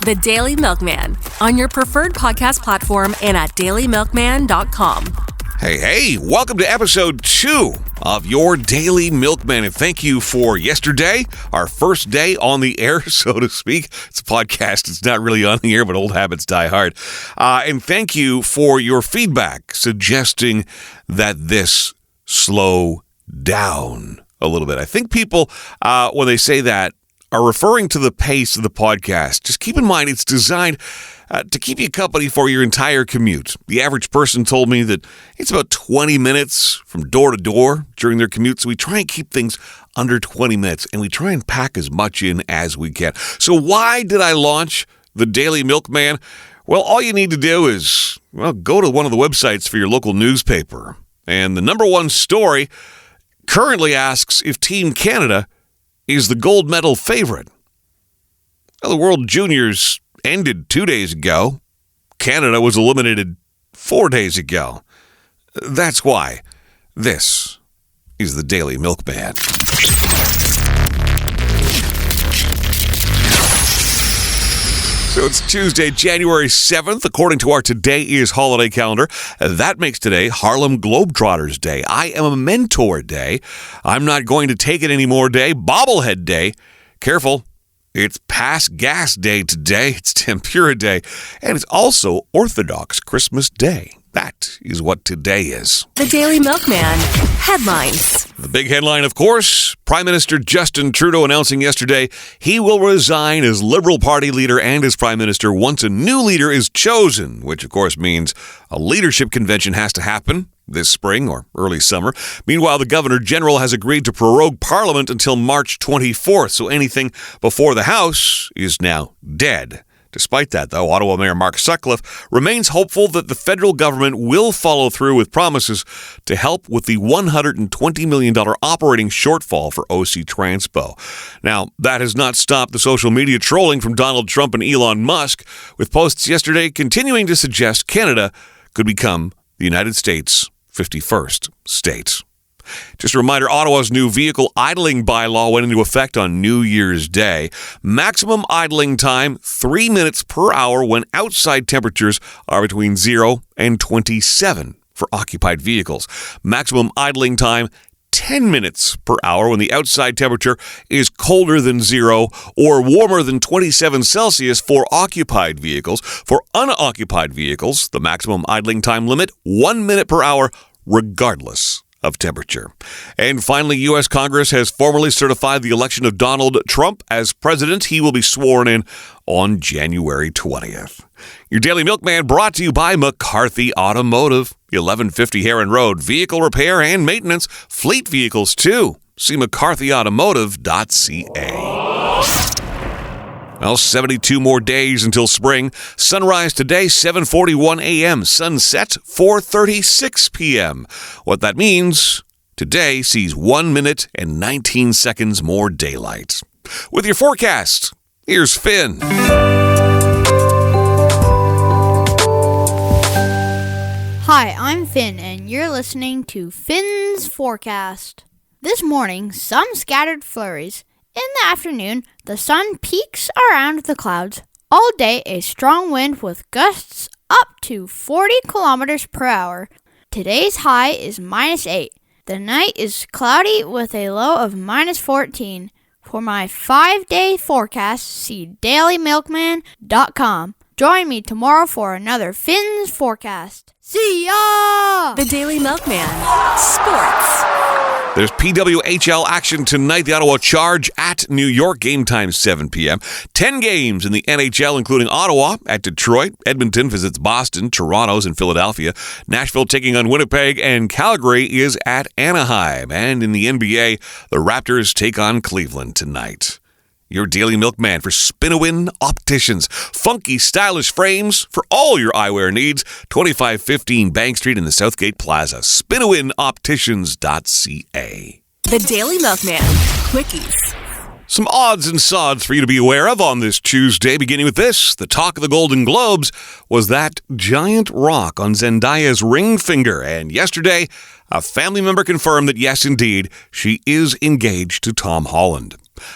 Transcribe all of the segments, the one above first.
The Daily Milkman, on your preferred podcast platform and at dailymilkman.com. Hey, welcome to episode 2 of your Daily Milkman. And thank you for yesterday, our first day on the air, so to speak. It's a podcast. It's not really on the air, but old habits die hard. And thank you for your feedback suggesting that this slow down a little bit. I think people, when they say that, are referring to the pace of the podcast. Just keep in mind it's designed to keep you company for your entire commute. The average person told me that it's about 20 minutes from door to door during their commute, so we try and keep things under 20 minutes, and we try and pack as much in as we can. So why did I launch the Daily Milkman? Well, all you need to do is, go to one of the websites for your local newspaper. And the number one story currently asks if Team Canada is the gold medal favorite. Well, the World Juniors ended 2 days ago. Canada was eliminated 4 days ago. That's why this is the Daily Milkman. So it's Tuesday, January 7th, according to our Today is Holiday calendar. That makes today Harlem Globetrotters Day. I am a mentor day. I'm not going to take it anymore day. Bobblehead day. Careful. It's Pass Gas Day today. It's Tempura Day. And it's also Orthodox Christmas Day. That is what today is. The Daily Milkman. Headlines. The big headline, of course, Prime Minister Justin Trudeau announcing yesterday he will resign as Liberal Party leader and as Prime Minister once a new leader is chosen, which of course means a leadership convention has to happen this spring or early summer. Meanwhile, the Governor General has agreed to prorogue Parliament until March 24th, so anything before the House is now dead. Despite that, though, Ottawa Mayor Mark Sutcliffe remains hopeful that the federal government will follow through with promises to help with the $120 million operating shortfall for OC Transpo. Now, that has not stopped the social media trolling from Donald Trump and Elon Musk, with posts yesterday continuing to suggest Canada could become the United States' 51st state. Just a reminder, Ottawa's new vehicle idling bylaw went into effect on New Year's Day. Maximum idling time, 3 minutes per hour when outside temperatures are between 0 and 27 for occupied vehicles. Maximum idling time, 10 minutes per hour when the outside temperature is colder than 0 or warmer than 27 Celsius for occupied vehicles. For unoccupied vehicles, the maximum idling time limit, 1 minute per hour, regardless of temperature. And finally, U.S. Congress has formally certified the election of Donald Trump as president. He will be sworn in on January 20th. Your Daily Milkman brought to you by McCarthy Automotive, 1150 Heron Road. Vehicle repair and maintenance, fleet vehicles too. See mccarthyautomotive.ca. Well, 72 more days until spring. Sunrise today, 7:41 a.m. Sunset, 4:36 p.m. What that means, today sees 1 minute and 19 seconds more daylight. With your forecast, here's Finn. Hi, I'm Finn, and you're listening to Finn's Forecast. This morning, some scattered flurries. In the afternoon, the sun peaks around the clouds. All day, a strong wind with gusts up to 40 kilometers per hour. Today's high is -8. The night is cloudy with a low of -14. For my 5-day forecast, see dailymilkman.com. Join me tomorrow for another Finn's Forecast. See ya! The Daily Milkman. Sports. There's PWHL action tonight. The Ottawa Charge at New York. Game time 7 p.m. 10 games in the NHL, including Ottawa at Detroit. Edmonton visits Boston. Toronto's in Philadelphia. Nashville taking on Winnipeg. And Calgary is at Anaheim. And in the NBA, the Raptors take on Cleveland tonight. Your Daily Milkman for Spinowin Opticians. Funky, stylish frames for all your eyewear needs. 2515 Bank Street in the Southgate Plaza. SpinowinOpticians.ca. The Daily Milkman. Quickies. Some odds and sods for you to be aware of on this Tuesday, beginning with this. The talk of the Golden Globes was that giant rock on Zendaya's ring finger. And yesterday, a family member confirmed that yes, indeed, she is engaged to Tom Holland.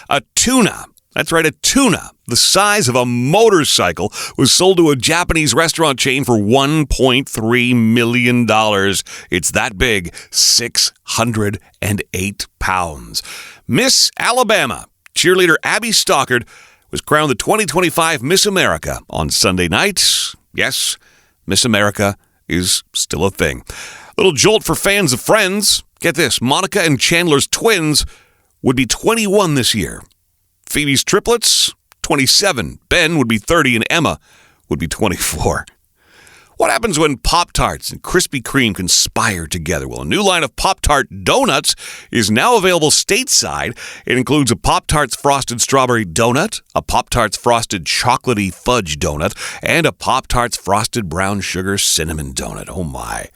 A tuna That's right, a tuna the size of a motorcycle was sold to a Japanese restaurant chain for $1.3 million. It's that big, 608 pounds. Miss Alabama cheerleader Abby Stockard was crowned the 2025 Miss America on Sunday night. Yes, Miss America is still a thing. Little jolt for fans of Friends. Get this, Monica and Chandler's twins would be 21 this year. Phoebe's triplets, 27. Ben would be 30 and Emma would be 24. What happens when Pop-Tarts and Krispy Kreme conspire together? Well, a new line of Pop-Tart donuts is now available stateside. It includes a Pop-Tarts Frosted Strawberry Donut, a Pop-Tarts Frosted Chocolatey Fudge Donut, and a Pop-Tarts Frosted Brown Sugar Cinnamon Donut. Oh my.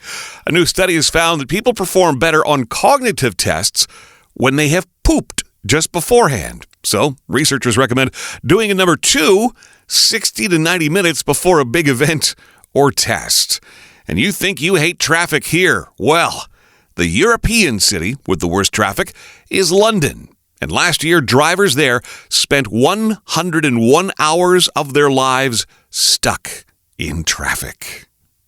A new study has found that people perform better on cognitive tests when they have pooped just beforehand. So, researchers recommend doing a number 2, 60 to 90 minutes before a big event or test. And you think you hate traffic here? Well, the European city with the worst traffic is London. And last year, drivers there spent 101 hours of their lives stuck in traffic.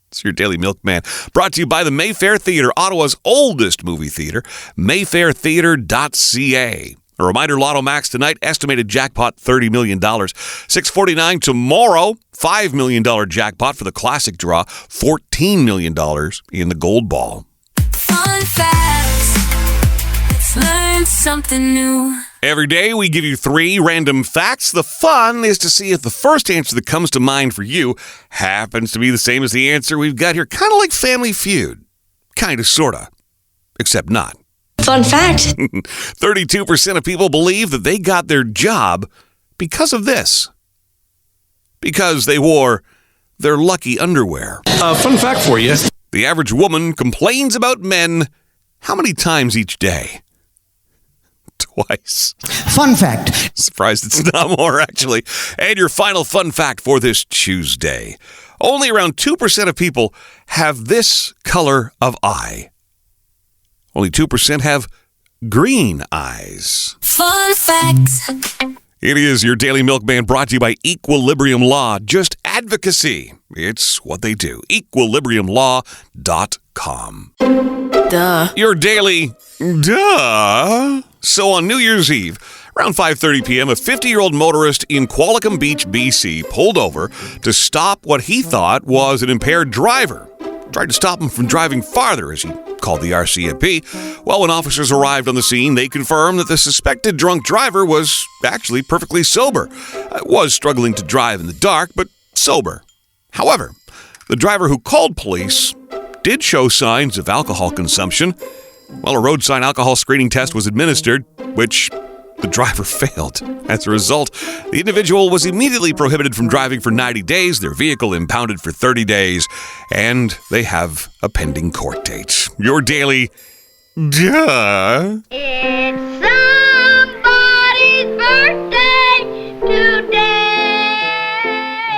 It's your Daily Milkman, brought to you by the Mayfair Theatre, Ottawa's oldest movie theatre, mayfairtheatre.ca. A reminder, Lotto Max tonight, estimated jackpot $30 million. $6.49 tomorrow, $5 million jackpot for the classic draw, $14 million in the gold ball. Fun facts. Let's learn something new. Every day we give you 3 random facts. The fun is to see if the first answer that comes to mind for you happens to be the same as the answer we've got here. Kind of like Family Feud. Kind of, sort of. Except not. Fun fact. 32% of people believe that they got their job because of this. Because they wore their lucky underwear. Fun fact for you. The average woman complains about men how many times each day? Twice. Fun fact. Surprised it's not more, actually. And your final fun fact for this Tuesday. Only around 2% of people have this color of eye. Only 2% have green eyes. Fun facts. It is your Daily Milkman, brought to you by Equilibrium Law. Just advocacy. It's what they do. EquilibriumLaw.com. Duh. Your daily duh. So on New Year's Eve, around 5:30 p.m., a 50-year-old motorist in Qualicum Beach, BC, pulled over to stop what he thought was an impaired driver. Tried to stop him from driving farther, as he called the RCMP. Well, when officers arrived on the scene, they confirmed that the suspected drunk driver was actually perfectly sober. Was struggling to drive in the dark, but sober. However, the driver who called police did show signs of alcohol consumption. Well, a road sign alcohol screening test was administered, which the driver failed. As a result, the individual was immediately prohibited from driving for 90 days, their vehicle impounded for 30 days, and they have a pending court date. Your daily duh. It's somebody's birthday today.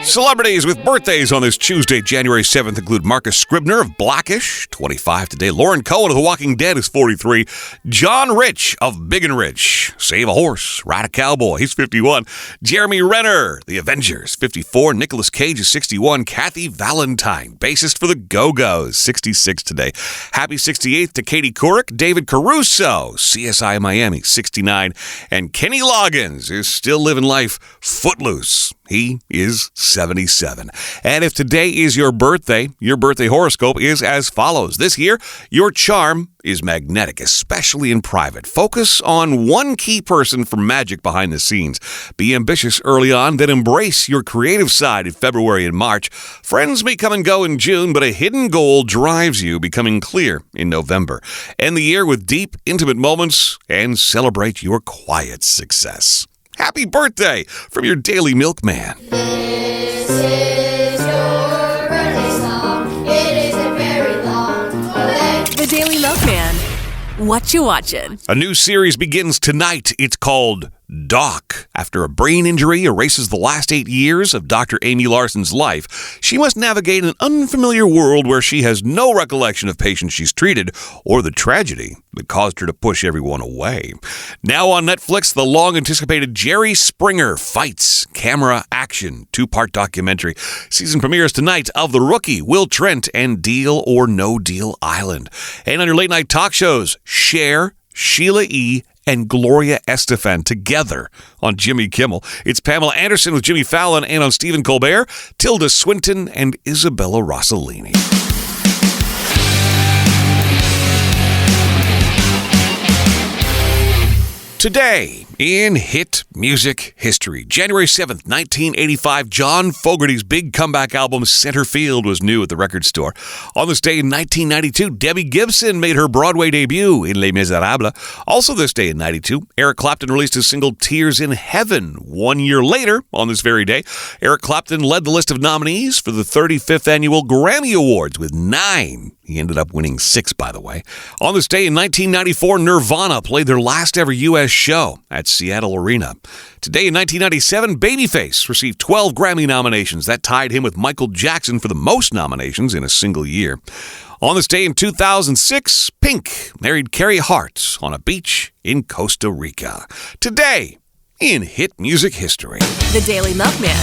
Celebrities with birthdays on this Tuesday, January 7th, include Marcus Scribner of Blackish, 25 today. Lauren Cohen of The Walking Dead is 43. John Rich of Big and Rich, Save a Horse, Ride a Cowboy, he's 51. Jeremy Renner, The Avengers, 54. Nicolas Cage is 61. Kathy Valentine, bassist for the Go-Go's, 66 today. Happy 68th to Katie Couric. David Caruso, CSI Miami, 69. And Kenny Loggins is still living life footloose. He is 77. And if today is your birthday horoscope is as follows. This year, your charm is magnetic, especially in private. Focus on one key person for magic behind the scenes. Be ambitious early on, then embrace your creative side in February and March. Friends may come and go in June, but a hidden goal drives you, becoming clear in November. End the year with deep, intimate moments and celebrate your quiet success. Happy birthday from your Daily Milkman. This is your birthday song. It isn't very long. The Daily Milkman. What you watching? A new series begins tonight. It's called Doc. After a brain injury erases the last 8 years of Dr. Amy Larson's life, she must navigate an unfamiliar world where she has no recollection of patients she's treated or the tragedy that caused her to push everyone away. Now on Netflix, the long-anticipated Jerry Springer Fights Camera Action 2-part documentary. Season premieres tonight of The Rookie, Will Trent, and Deal or No Deal Island. And on your late-night talk shows, Cher, Sheila E., and Gloria Estefan together on Jimmy Kimmel. It's Pamela Anderson with Jimmy Fallon, and on Stephen Colbert, Tilda Swinton and Isabella Rossellini. Today, in hit music history, January 7th, 1985, John Fogerty's big comeback album Center Field was new at the record store. On this day in 1992, Debbie Gibson made her Broadway debut in Les Miserables. Also this day in 92, Eric Clapton released his single Tears in Heaven. 1 year later, on this very day, Eric Clapton led the list of nominees for the 35th Annual Grammy Awards with 9. He ended up winning 6, by the way. On this day in 1994, Nirvana played their last ever U.S. show at Seattle Arena. Today in 1997, Babyface received 12 Grammy nominations. That tied him with Michael Jackson for the most nominations in a single year. On this day in 2006, Pink married Carrie Hart on a beach in Costa Rica. Today in hit music history. The Daily Milkman.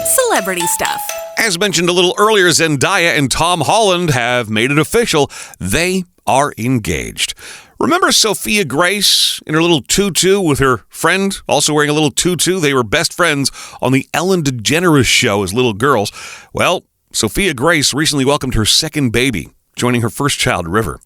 Celebrity stuff. As mentioned a little earlier, Zendaya and Tom Holland have made it official. They are engaged. Remember Sophia Grace in her little tutu with her friend, also wearing a little tutu? They were best friends on the Ellen DeGeneres show as little girls. Well, Sophia Grace recently welcomed her second baby, joining her first child, River.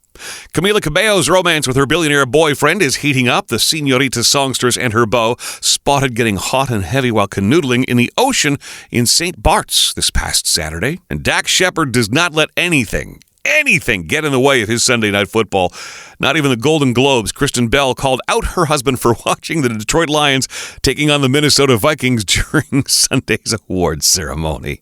Camila Cabello's romance with her billionaire boyfriend is heating up. The señorita songstress and her beau spotted getting hot and heavy while canoodling in the ocean in St. Bart's this past Saturday. And Dax Shepard does not let anything get in the way of his Sunday night football. Not even the Golden Globes. Kristen Bell called out her husband for watching the Detroit Lions taking on the Minnesota Vikings during Sunday's awards ceremony.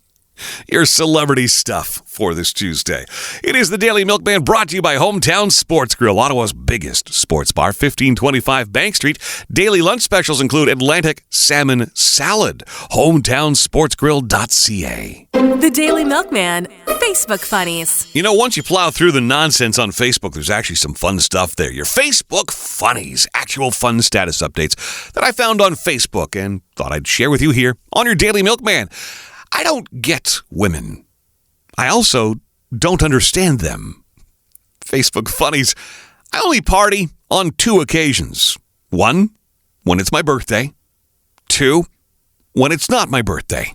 Your celebrity stuff for this Tuesday. It is the Daily Milkman, brought to you by Hometown Sports Grill, Ottawa's biggest sports bar, 1525 Bank Street. Daily lunch specials include Atlantic salmon salad. HometownSportsGrill.ca. The Daily Milkman. Facebook funnies. You know, once you plow through the nonsense on Facebook, there's actually some fun stuff there. Your Facebook funnies, actual fun status updates that I found on Facebook and thought I'd share with you here on your Daily Milkman. I don't get women. I also don't understand them. Facebook funnies. I only party on 2 occasions. 1, when it's my birthday. 2, when it's not my birthday.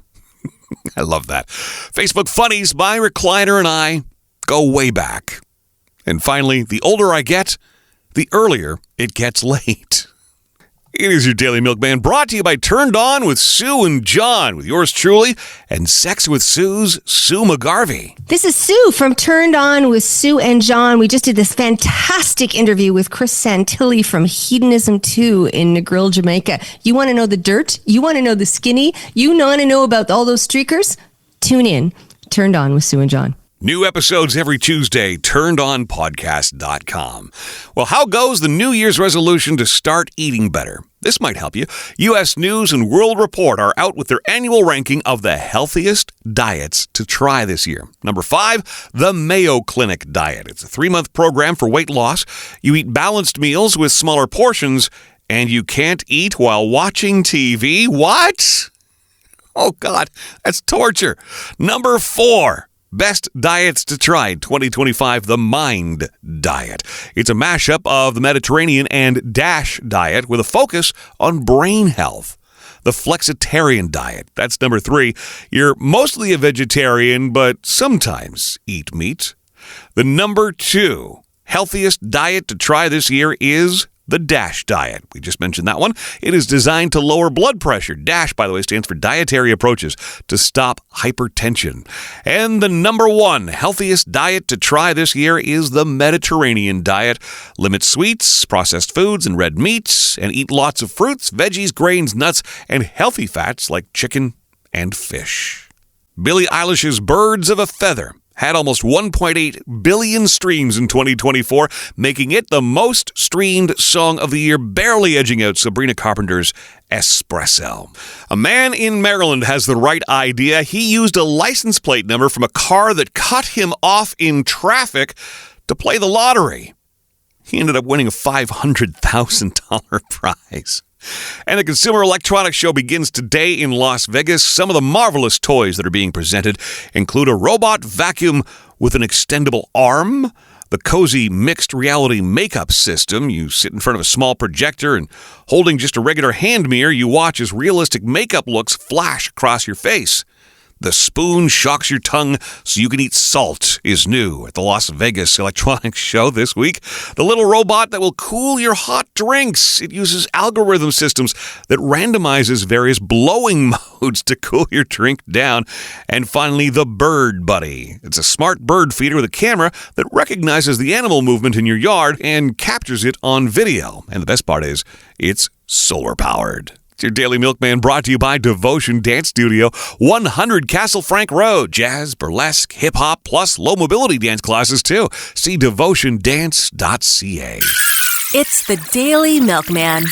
I love that. Facebook funnies, my recliner and I go way back. And finally, the older I get, the earlier it gets late. It is your Daily Milkman, brought to you by Turned On with Sue and John, with yours truly, and Sex with Sue's Sue McGarvey. This is Sue from Turned On with Sue and John. We just did this fantastic interview with Chris Santilli from Hedonism 2 in Negril, Jamaica. You want to know the dirt? You want to know the skinny? You want to know about all those streakers? Tune in. Turned On with Sue and John. New episodes every Tuesday, turnedonpodcast.com. Well, how goes the New Year's resolution to start eating better? This might help you. U.S. News and World Report are out with their annual ranking of the healthiest diets to try this year. Number 5, the Mayo Clinic diet. It's a 3-month program for weight loss. You eat balanced meals with smaller portions, and you can't eat while watching TV. What? Oh, God, that's torture. Number 4. Best diets to try 2025, the Mind Diet. It's a mashup of the Mediterranean and DASH diet with a focus on brain health. The Flexitarian diet, that's number 3. You're mostly a vegetarian, but sometimes eat meat. The number 2 healthiest diet to try this year is the DASH diet. We just mentioned that one. It is designed to lower blood pressure. DASH, by the way, stands for Dietary Approaches to Stop Hypertension. And the number 1 healthiest diet to try this year is the Mediterranean diet. Limit sweets, processed foods, and red meats, and eat lots of fruits, veggies, grains, nuts, and healthy fats like chicken and fish. Billie Eilish's Birds of a Feather had almost 1.8 billion streams in 2024, making it the most streamed song of the year, barely edging out Sabrina Carpenter's espresso. A man in Maryland has the right idea. He used a license plate number from a car that cut him off in traffic to play the lottery. He ended up winning a $500,000 prize. And the Consumer Electronics Show begins today in Las Vegas. Some of the marvelous toys that are being presented include a robot vacuum with an extendable arm, the cozy mixed reality makeup system. You sit in front of a small projector and holding just a regular hand mirror, you watch as realistic makeup looks flash across your face. The spoon shocks your tongue so you can eat salt is new at the Las Vegas Electronics Show this week. The little robot that will cool your hot drinks. It uses algorithm systems that randomizes various blowing modes to cool your drink down. And finally, the Bird Buddy. It's a smart bird feeder with a camera that recognizes the animal movement in your yard and captures it on video. And the best part is, it's solar powered. It's your Daily Milkman brought to you by Devotion Dance Studio, 100 Castle Frank Road. Jazz, burlesque, hip-hop, plus low mobility dance classes too. See devotindance.ca. It's the Daily Milkman.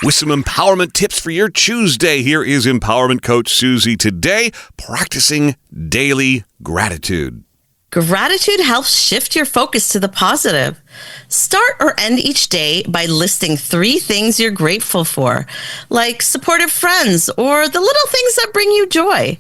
With some empowerment tips for your Tuesday, here is Empowerment Coach Susie today, practicing daily gratitude. Gratitude helps shift your focus to the positive. Start or end each day by listing 3 things you're grateful for, like supportive friends or the little things that bring you joy.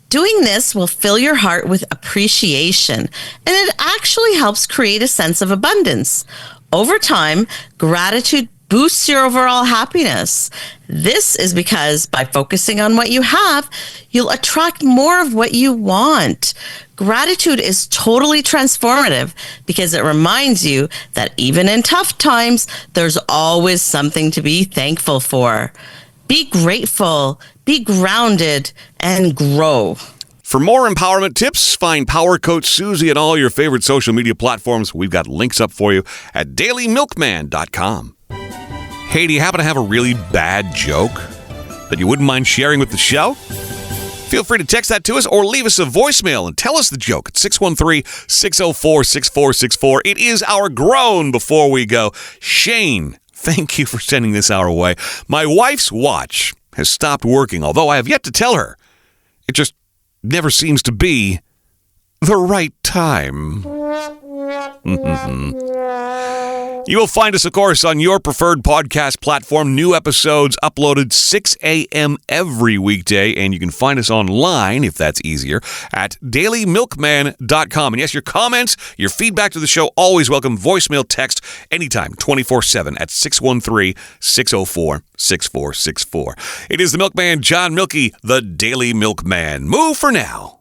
Doing this will fill your heart with appreciation, and it actually helps create a sense of abundance. Over time, gratitude boosts your overall happiness. This is because by focusing on what you have, you'll attract more of what you want. Gratitude is totally transformative because it reminds you that even in tough times, there's always something to be thankful for. Be grateful, be grounded, and grow. For more empowerment tips, find Power Coach Susie on all your favorite social media platforms. We've got links up for you at dailymilkman.com. Hey, do you happen to have a really bad joke that you wouldn't mind sharing with the show? Feel free to text that to us or leave us a voicemail and tell us the joke at 613-604-6464. It is our groan before we go. Shane, thank you for sending this our way. My wife's watch has stopped working, although I have yet to tell her. It just never seems to be the right time. You will find us, of course, on your preferred podcast platform. New episodes uploaded 6 a.m. every weekday, and you can find us online, if that's easier, at dailymilkman.com. And yes, your comments, your feedback to the show, always welcome. Voicemail, text, anytime, 24/7 at 613-604-6464. It is the Milkman, John Milky, the Daily Milkman. Moo for now.